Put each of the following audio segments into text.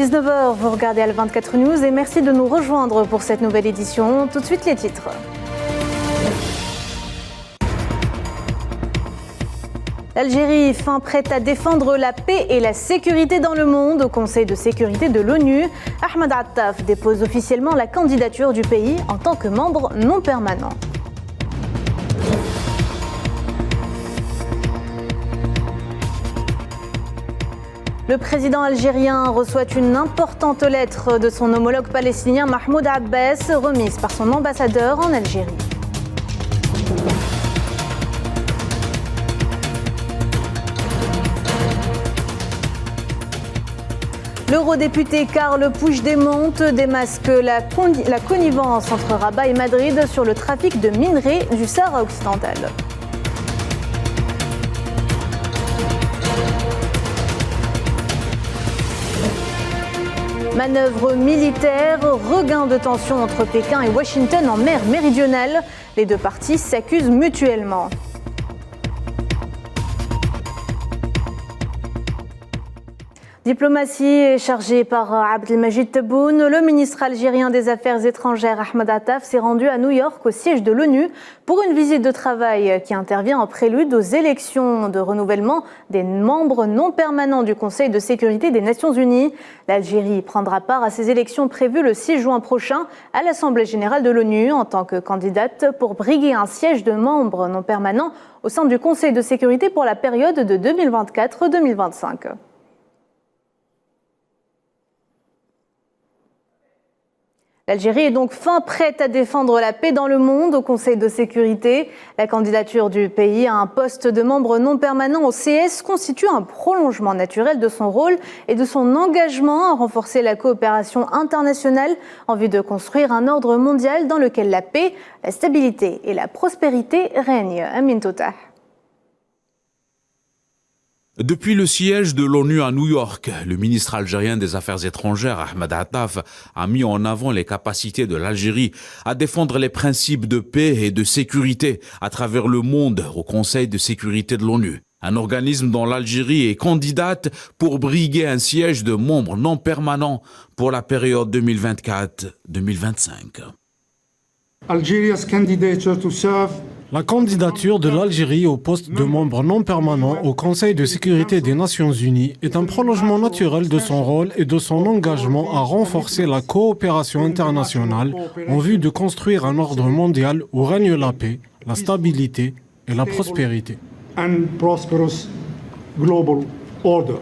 19h, vous regardez Al 24 News et merci de nous rejoindre pour cette nouvelle édition. Tout de suite les titres. L'Algérie, fin prête à défendre la paix et la sécurité dans le monde au Conseil de sécurité de l'ONU. Ahmed Attaf dépose officiellement la candidature du pays en tant que membre non permanent. Le président algérien reçoit une importante lettre de son homologue palestinien Mahmoud Abbas, remise par son ambassadeur en Algérie. L'eurodéputé Karl Puigdemont démasque la connivence entre Rabat et Madrid sur le trafic de minerais du Sahara occidental. Manœuvre militaire, regain de tension entre Pékin et Washington en mer Méridionale. Les deux parties s'accusent mutuellement. Diplomatie chargée par Abdelmajid Tebboune, le ministre algérien des Affaires étrangères Ahmed Attaf s'est rendu à New York au siège de l'ONU pour une visite de travail qui intervient en prélude aux élections de renouvellement des membres non permanents du Conseil de sécurité des Nations Unies. L'Algérie prendra part à ces élections prévues le 6 juin prochain à l'Assemblée générale de l'ONU en tant que candidate pour briguer un siège de membre non permanent au sein du Conseil de sécurité pour la période de 2024-2025. L'Algérie est donc fin prête à défendre la paix dans le monde au Conseil de sécurité. La candidature du pays à un poste de membre non permanent au CS constitue un prolongement naturel de son rôle et de son engagement à renforcer la coopération internationale en vue de construire un ordre mondial dans lequel la paix, la stabilité et la prospérité règnent. Amin Toutah. Depuis le siège de l'ONU à New York, le ministre algérien des Affaires étrangères, Ahmed Attaf, a mis en avant les capacités de l'Algérie à défendre les principes de paix et de sécurité à travers le monde au Conseil de sécurité de l'ONU. Un organisme dont l'Algérie est candidate pour briguer un siège de membre non permanent pour la période 2024-2025. Algeria's candidature to serve. La candidature de l'Algérie au poste de membre non permanent au Conseil de sécurité des Nations Unies est un prolongement naturel de son rôle et de son engagement à renforcer la coopération internationale en vue de construire un ordre mondial où règne la paix, la stabilité et la prospérité. And prosperous global order.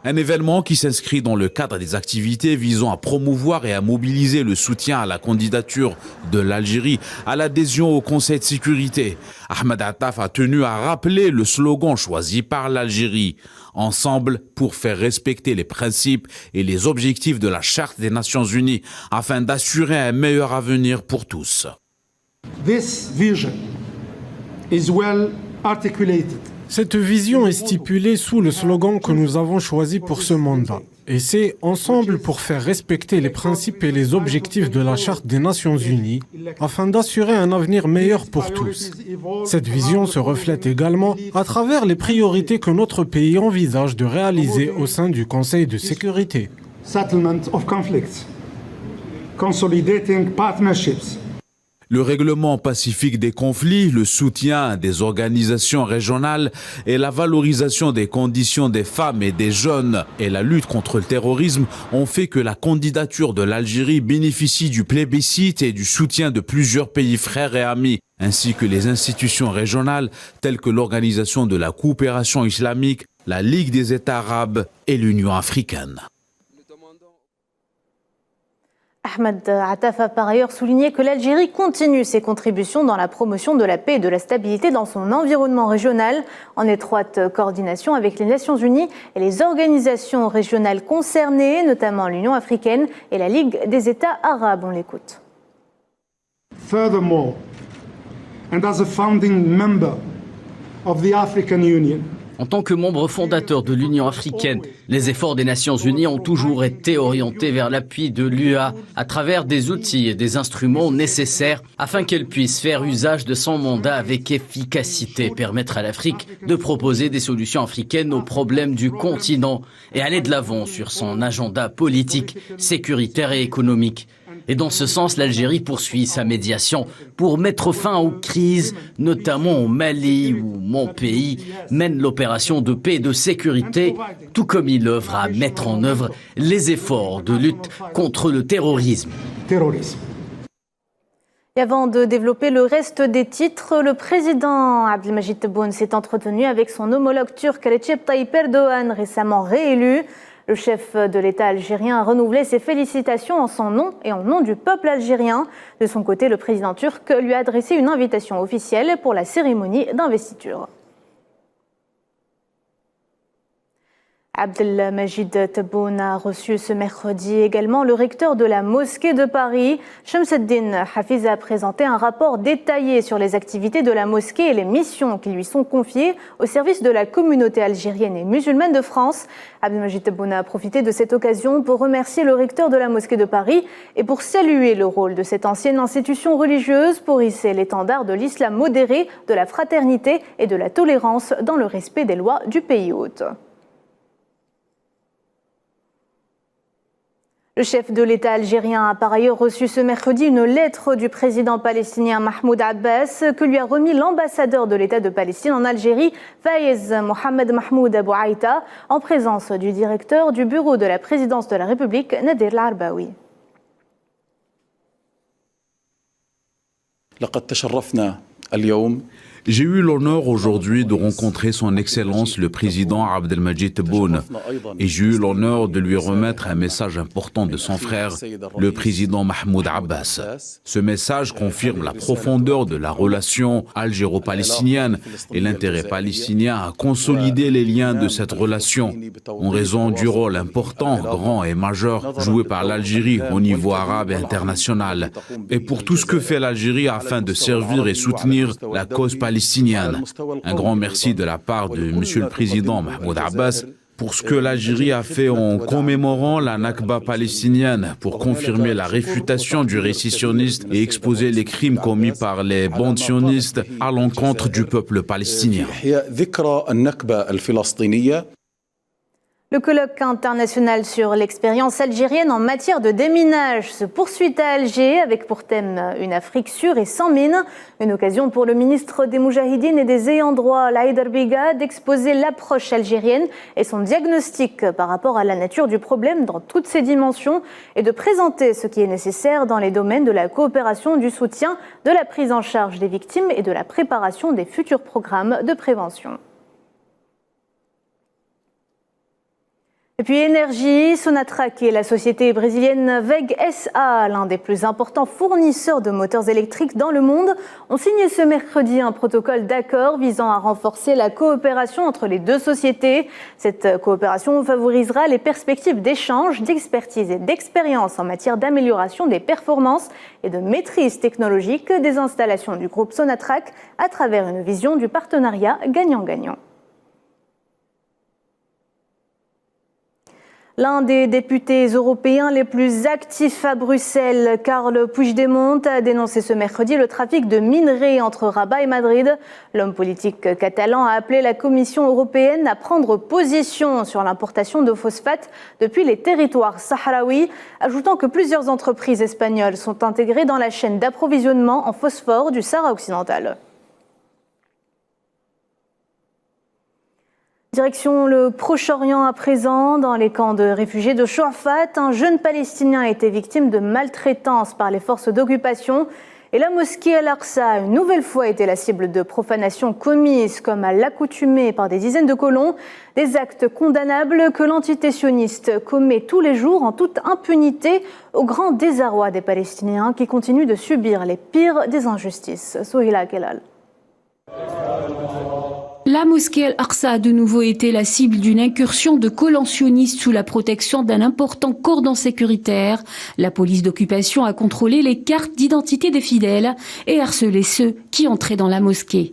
Un événement qui s'inscrit dans le cadre des activités visant à promouvoir et à mobiliser le soutien à la candidature de l'Algérie à l'adhésion au Conseil de sécurité. Ahmed Attaf a tenu à rappeler le slogan choisi par l'Algérie, ensemble pour faire respecter les principes et les objectifs de la Charte des Nations Unies afin d'assurer un meilleur avenir pour tous. This vision is well articulated. Cette vision est stipulée sous le slogan que nous avons choisi pour ce mandat. Et c'est ensemble pour faire respecter les principes et les objectifs de la Charte des Nations Unies afin d'assurer un avenir meilleur pour tous. Cette vision se reflète également à travers les priorités que notre pays envisage de réaliser au sein du Conseil de sécurité. Settlement of conflicts, consolidating partnerships. Le règlement pacifique des conflits, le soutien des organisations régionales et la valorisation des conditions des femmes et des jeunes et la lutte contre le terrorisme ont fait que la candidature de l'Algérie bénéficie du plébiscite et du soutien de plusieurs pays frères et amis, ainsi que les institutions régionales telles que l'Organisation de la coopération islamique, la Ligue des États arabes et l'Union africaine. Ahmed Attaf a par ailleurs souligné que l'Algérie continue ses contributions dans la promotion de la paix et de la stabilité dans son environnement régional, en étroite coordination avec les Nations Unies et les organisations régionales concernées, notamment l'Union africaine et la Ligue des États arabes. On l'écoute. Furthermore, and as a founding member of the African Union, En tant que membre fondateur de l'Union africaine, les efforts des Nations Unies ont toujours été orientés vers l'appui de l'UA à travers des outils et des instruments nécessaires afin qu'elle puisse faire usage de son mandat avec efficacité, permettre à l'Afrique de proposer des solutions africaines aux problèmes du continent et aller de l'avant sur son agenda politique, sécuritaire et économique. Et dans ce sens, l'Algérie poursuit sa médiation pour mettre fin aux crises, notamment au Mali, où mon pays mène l'opération de paix et de sécurité, tout comme il œuvre à mettre en œuvre les efforts de lutte contre le terrorisme. Et avant de développer le reste des titres, le président Abdelmajid Tebboune s'est entretenu avec son homologue turc Recep Tayyip Erdogan, récemment réélu. Le chef de l'État algérien a renouvelé ses félicitations en son nom et en nom du peuple algérien. De son côté, le président turc lui a adressé une invitation officielle pour la cérémonie d'investiture. Abdelmajid Tebboune a reçu ce mercredi également le recteur de la mosquée de Paris. Shamseddin Hafiz a présenté un rapport détaillé sur les activités de la mosquée et les missions qui lui sont confiées au service de la communauté algérienne et musulmane de France. Abdelmajid Tebboune a profité de cette occasion pour remercier le recteur de la mosquée de Paris et pour saluer le rôle de cette ancienne institution religieuse pour hisser l'étendard de l'islam modéré, de la fraternité et de la tolérance dans le respect des lois du pays hôte. Le chef de l'État algérien a par ailleurs reçu ce mercredi une lettre du président palestinien Mahmoud Abbas que lui a remis l'ambassadeur de l'État de Palestine en Algérie, Fayez Mohamed Mahmoud Abou Aïta, en présence du directeur du bureau de la présidence de la République, Nadir Larbaoui. J'ai eu l'honneur aujourd'hui de rencontrer son Excellence le président Abdelmajid Tebboune et j'ai eu l'honneur de lui remettre un message important de son frère, le président Mahmoud Abbas. Ce message confirme la profondeur de la relation algéro-palestinienne et l'intérêt palestinien à consolider les liens de cette relation en raison du rôle important, grand et majeur joué par l'Algérie au niveau arabe et international et pour tout ce que fait l'Algérie afin de servir et soutenir la cause palestinienne. Un grand merci de la part de M. le Président Mahmoud Abbas pour ce que l'Algérie a fait en commémorant la Nakba palestinienne pour confirmer la réfutation du récit sioniste et exposer les crimes commis par les bandes sionistes à l'encontre du peuple palestinien. Le colloque international sur l'expérience algérienne en matière de déminage se poursuit à Alger avec pour thème une Afrique sûre et sans mines. Une occasion pour le ministre des Moudjahidines et des ayants droit, Laïder Biga, d'exposer l'approche algérienne et son diagnostic par rapport à la nature du problème dans toutes ses dimensions et de présenter ce qui est nécessaire dans les domaines de la coopération, du soutien, de la prise en charge des victimes et de la préparation des futurs programmes de prévention. Et puis énergie, Sonatrach et la société brésilienne WEG SA, l'un des plus importants fournisseurs de moteurs électriques dans le monde, ont signé ce mercredi un protocole d'accord visant à renforcer la coopération entre les deux sociétés. Cette coopération favorisera les perspectives d'échange, d'expertise et d'expérience en matière d'amélioration des performances et de maîtrise technologique des installations du groupe Sonatrach à travers une vision du partenariat gagnant-gagnant. L'un des députés européens les plus actifs à Bruxelles, Carles Puigdemont, a dénoncé ce mercredi le trafic de minerais entre Rabat et Madrid. L'homme politique catalan a appelé la Commission européenne à prendre position sur l'importation de phosphate depuis les territoires sahraouis, ajoutant que plusieurs entreprises espagnoles sont intégrées dans la chaîne d'approvisionnement en phosphore du Sahara occidental. Direction le Proche-Orient à présent. Dans les camps de réfugiés de Chouafat, un jeune Palestinien a été victime de maltraitance par les forces d'occupation. Et la mosquée Al-Aqsa a une nouvelle fois été la cible de profanations commises, comme à l'accoutumée, par des dizaines de colons. Des actes condamnables que l'entité sioniste commet tous les jours en toute impunité, au grand désarroi des Palestiniens qui continuent de subir les pires des injustices. Souhila Kelal. La mosquée Al-Aqsa a de nouveau été la cible d'une incursion de colons sionistes sous la protection d'un important cordon sécuritaire. La police d'occupation a contrôlé les cartes d'identité des fidèles et harcelé ceux qui entraient dans la mosquée.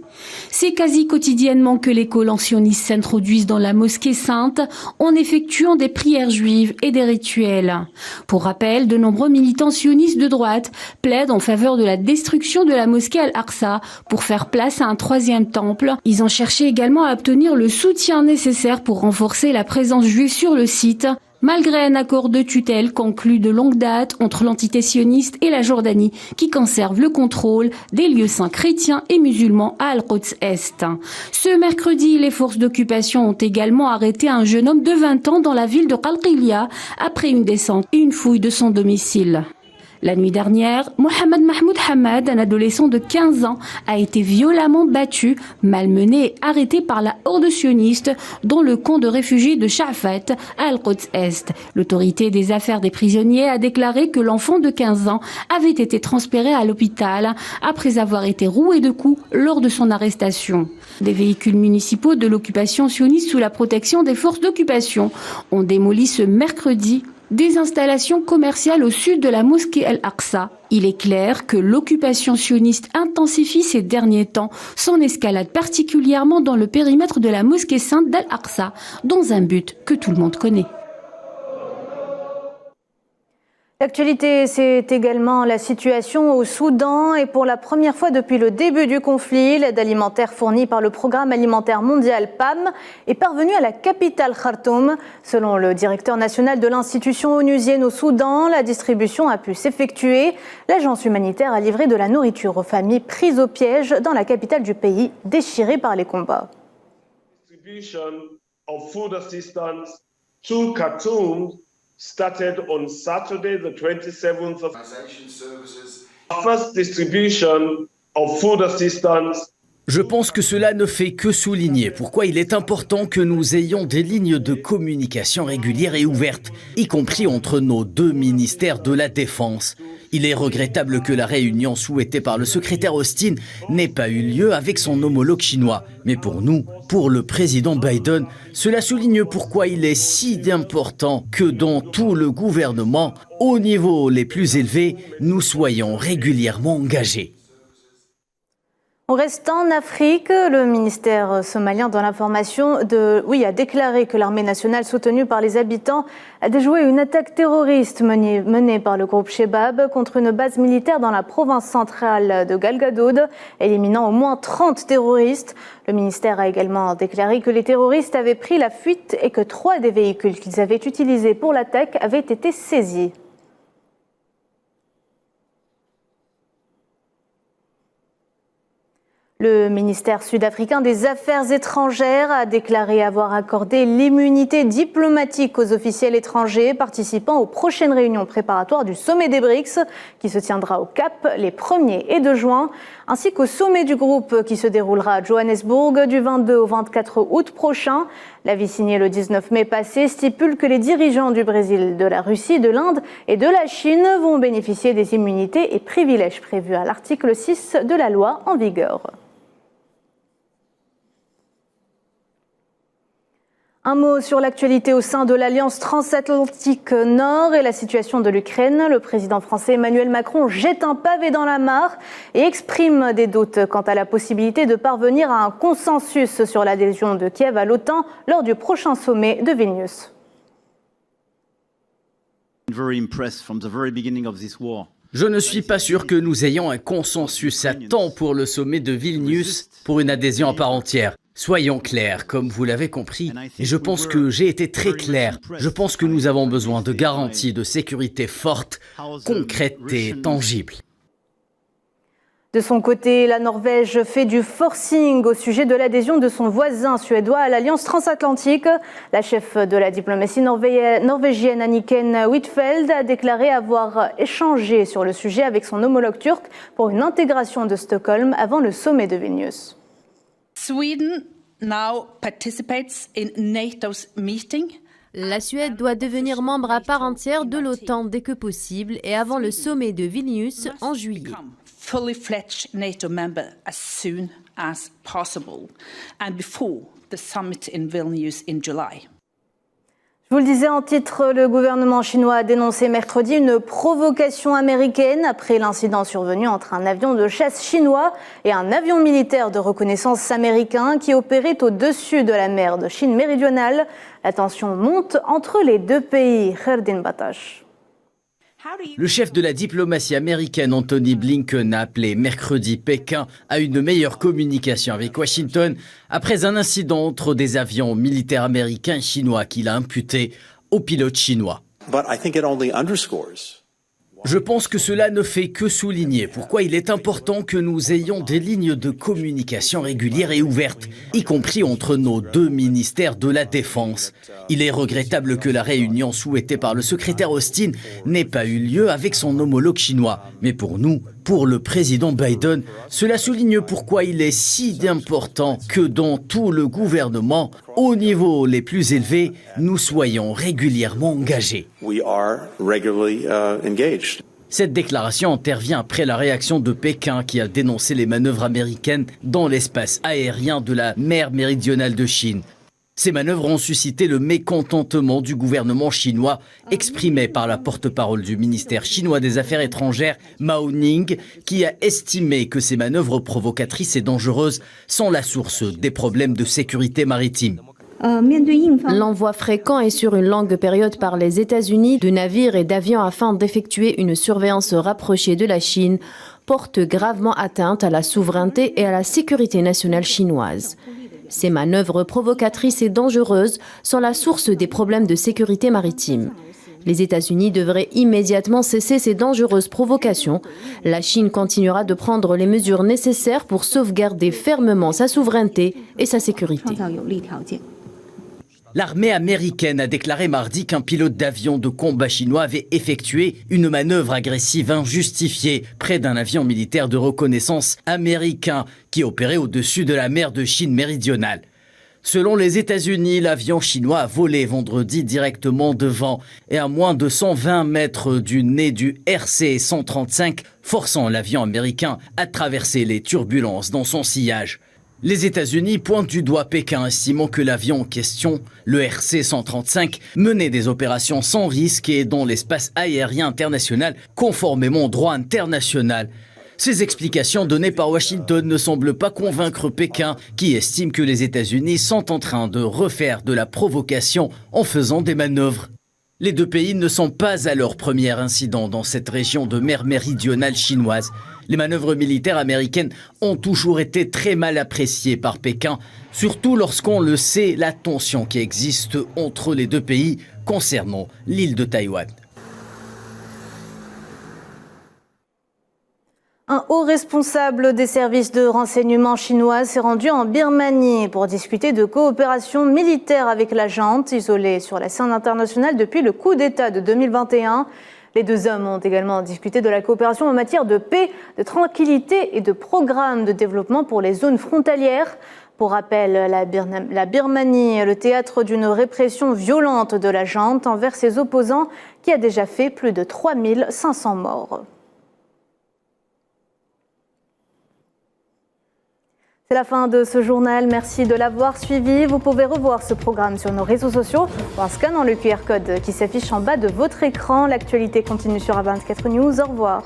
C'est quasi quotidiennement que les colons sionistes s'introduisent dans la mosquée sainte en effectuant des prières juives et des rituels. Pour rappel, de nombreux militants sionistes de droite plaident en faveur de la destruction de la mosquée Al-Aqsa pour faire place à un troisième temple. Ils ont cherché également à obtenir le soutien nécessaire pour renforcer la présence juive sur le site, malgré un accord de tutelle conclu de longue date entre l'entité sioniste et la Jordanie qui conserve le contrôle des lieux saints chrétiens et musulmans à Al-Quds Est. Ce mercredi, les forces d'occupation ont également arrêté un jeune homme de 20 ans dans la ville de Qalqilia après une descente et une fouille de son domicile. La nuit dernière, Mohamed Mahmoud Hamad, un adolescent de 15 ans, a été violemment battu, malmené et arrêté par la horde sioniste dans le camp de réfugiés de Sha'fat à Al-Quds Est. L'autorité des affaires des prisonniers a déclaré que l'enfant de 15 ans avait été transféré à l'hôpital après avoir été roué de coups lors de son arrestation. Des véhicules municipaux de l'occupation sioniste sous la protection des forces d'occupation ont démoli ce mercredi des installations commerciales au sud de la mosquée Al-Aqsa. Il est clair que l'occupation sioniste intensifie ces derniers temps son escalade, particulièrement dans le périmètre de la mosquée sainte d'Al-Aqsa, dans un but que tout le monde connaît. L'actualité, c'est également la situation au Soudan et pour la première fois depuis le début du conflit, l'aide alimentaire fournie par le Programme alimentaire mondial PAM est parvenue à la capitale Khartoum. Selon le directeur national de l'institution onusienne au Soudan, la distribution a pu s'effectuer. L'agence humanitaire a livré de la nourriture aux familles prises au piège dans la capitale du pays, déchirée par les combats. Distribution of food assistance to Khartoum started on Saturday, the 27th of first distribution of food assistance. Je pense que cela ne fait que souligner pourquoi il est important que nous ayons des lignes de communication régulières et ouvertes, y compris entre nos deux ministères de la Défense. Il est regrettable que la réunion souhaitée par le secrétaire Austin n'ait pas eu lieu avec son homologue chinois. Mais pour nous, pour le président Biden, cela souligne pourquoi il est si important que dans tout le gouvernement, au niveau les plus élevés, nous soyons régulièrement engagés. On reste en Afrique. Le ministère somalien dans l'information a déclaré que l'armée nationale soutenue par les habitants a déjoué une attaque terroriste menée par le groupe Shebab contre une base militaire dans la province centrale de Galgadoud, éliminant au moins 30 terroristes. Le ministère a également déclaré que les terroristes avaient pris la fuite et que 3 des véhicules qu'ils avaient utilisés pour l'attaque avaient été saisis. Le ministère sud-africain des Affaires étrangères a déclaré avoir accordé l'immunité diplomatique aux officiels étrangers participant aux prochaines réunions préparatoires du sommet des BRICS qui se tiendra au Cap les 1er et 2 juin, ainsi qu'au sommet du groupe qui se déroulera à Johannesburg du 22 au 24 août prochain. L'avis signé le 19 mai passé stipule que les dirigeants du Brésil, de la Russie, de l'Inde et de la Chine vont bénéficier des immunités et privilèges prévus à l'article 6 de la loi en vigueur. Un mot sur l'actualité au sein de l'Alliance transatlantique Nord et la situation de l'Ukraine. Le président français Emmanuel Macron jette un pavé dans la mare et exprime des doutes quant à la possibilité de parvenir à un consensus sur l'adhésion de Kiev à l'OTAN lors du prochain sommet de Vilnius. Je ne suis pas sûr que nous ayons un consensus à temps pour le sommet de Vilnius pour une adhésion à part entière. Soyons clairs, comme vous l'avez compris, et je pense que j'ai été très clair. Je pense que nous avons besoin de garanties de sécurité fortes, concrètes et tangibles. De son côté, la Norvège fait du forcing au sujet de l'adhésion de son voisin suédois à l'Alliance transatlantique. La chef de la diplomatie norvégienne Anniken Huitfeldt a déclaré avoir échangé sur le sujet avec son homologue turc pour une intégration de Stockholm avant le sommet de Vilnius. Sweden now participates in NATO's meeting. La Suède doit devenir membre à part entière de l'OTAN dès que possible et avant le sommet de Vilnius en juillet. Fully fledged NATO member as soon as possible and before the summit in Vilnius in July. Je vous le disais en titre, le gouvernement chinois a dénoncé mercredi une provocation américaine après l'incident survenu entre un avion de chasse chinois et un avion militaire de reconnaissance américain qui opérait au-dessus de la mer de Chine méridionale. La tension monte entre les deux pays. Kherdin Batash. Le chef de la diplomatie américaine, Anthony Blinken, a appelé mercredi Pékin à une meilleure communication avec Washington après un incident entre des avions militaires américains et chinois qu'il a imputé aux pilotes chinois. Je pense que cela ne fait que souligner pourquoi il est important que nous ayons des lignes de communication régulières et ouvertes, y compris entre nos deux ministères de la Défense. Il est regrettable que la réunion souhaitée par le secrétaire Austin n'ait pas eu lieu avec son homologue chinois. Mais pour nous, pour le président Biden, cela souligne pourquoi il est si important que dans tout le gouvernement, au niveau les plus élevés, nous soyons régulièrement engagés. Cette déclaration intervient après la réaction de Pékin qui a dénoncé les manœuvres américaines dans l'espace aérien de la mer méridionale de Chine. Ces manœuvres ont suscité le mécontentement du gouvernement chinois, exprimé par la porte-parole du ministère chinois des Affaires étrangères, Mao Ning, qui a estimé que ces manœuvres provocatrices et dangereuses sont la source des problèmes de sécurité maritime. L'envoi fréquent et sur une longue période par les États-Unis de navires et d'avions afin d'effectuer une surveillance rapprochée de la Chine porte gravement atteinte à la souveraineté et à la sécurité nationale chinoise. Ces manœuvres provocatrices et dangereuses sont la source des problèmes de sécurité maritime. Les États-Unis devraient immédiatement cesser ces dangereuses provocations. La Chine continuera de prendre les mesures nécessaires pour sauvegarder fermement sa souveraineté et sa sécurité. L'armée américaine a déclaré mardi qu'un pilote d'avion de combat chinois avait effectué une manœuvre agressive injustifiée près d'un avion militaire de reconnaissance américain qui opérait au-dessus de la mer de Chine méridionale. Selon les États-Unis, l'avion chinois a volé vendredi directement devant et à moins de 120 mètres du nez du RC-135, forçant l'avion américain à traverser les turbulences dans son sillage. Les États-Unis pointent du doigt Pékin, estimant que l'avion en question, le RC-135, menait des opérations sans risque et dans l'espace aérien international, conformément au droit international. Ces explications données par Washington ne semblent pas convaincre Pékin, qui estime que les États-Unis sont en train de refaire de la provocation en faisant des manœuvres. Les deux pays ne sont pas à leur premier incident dans cette région de mer méridionale chinoise. Les manœuvres militaires américaines ont toujours été très mal appréciées par Pékin, surtout lorsqu'on le sait, la tension qui existe entre les deux pays concernant l'île de Taïwan. Un haut responsable des services de renseignement chinois s'est rendu en Birmanie pour discuter de coopération militaire avec la junte, isolée sur la scène internationale depuis le coup d'État de 2021. Les deux hommes ont également discuté de la coopération en matière de paix, de tranquillité et de programmes de développement pour les zones frontalières. Pour rappel, la Birmanie est le théâtre d'une répression violente de la junte envers ses opposants qui a déjà fait plus de 3500 morts. C'est la fin de ce journal. Merci de l'avoir suivi. Vous pouvez revoir ce programme sur nos réseaux sociaux en scannant le QR code qui s'affiche en bas de votre écran. L'actualité continue sur A24 News. Au revoir.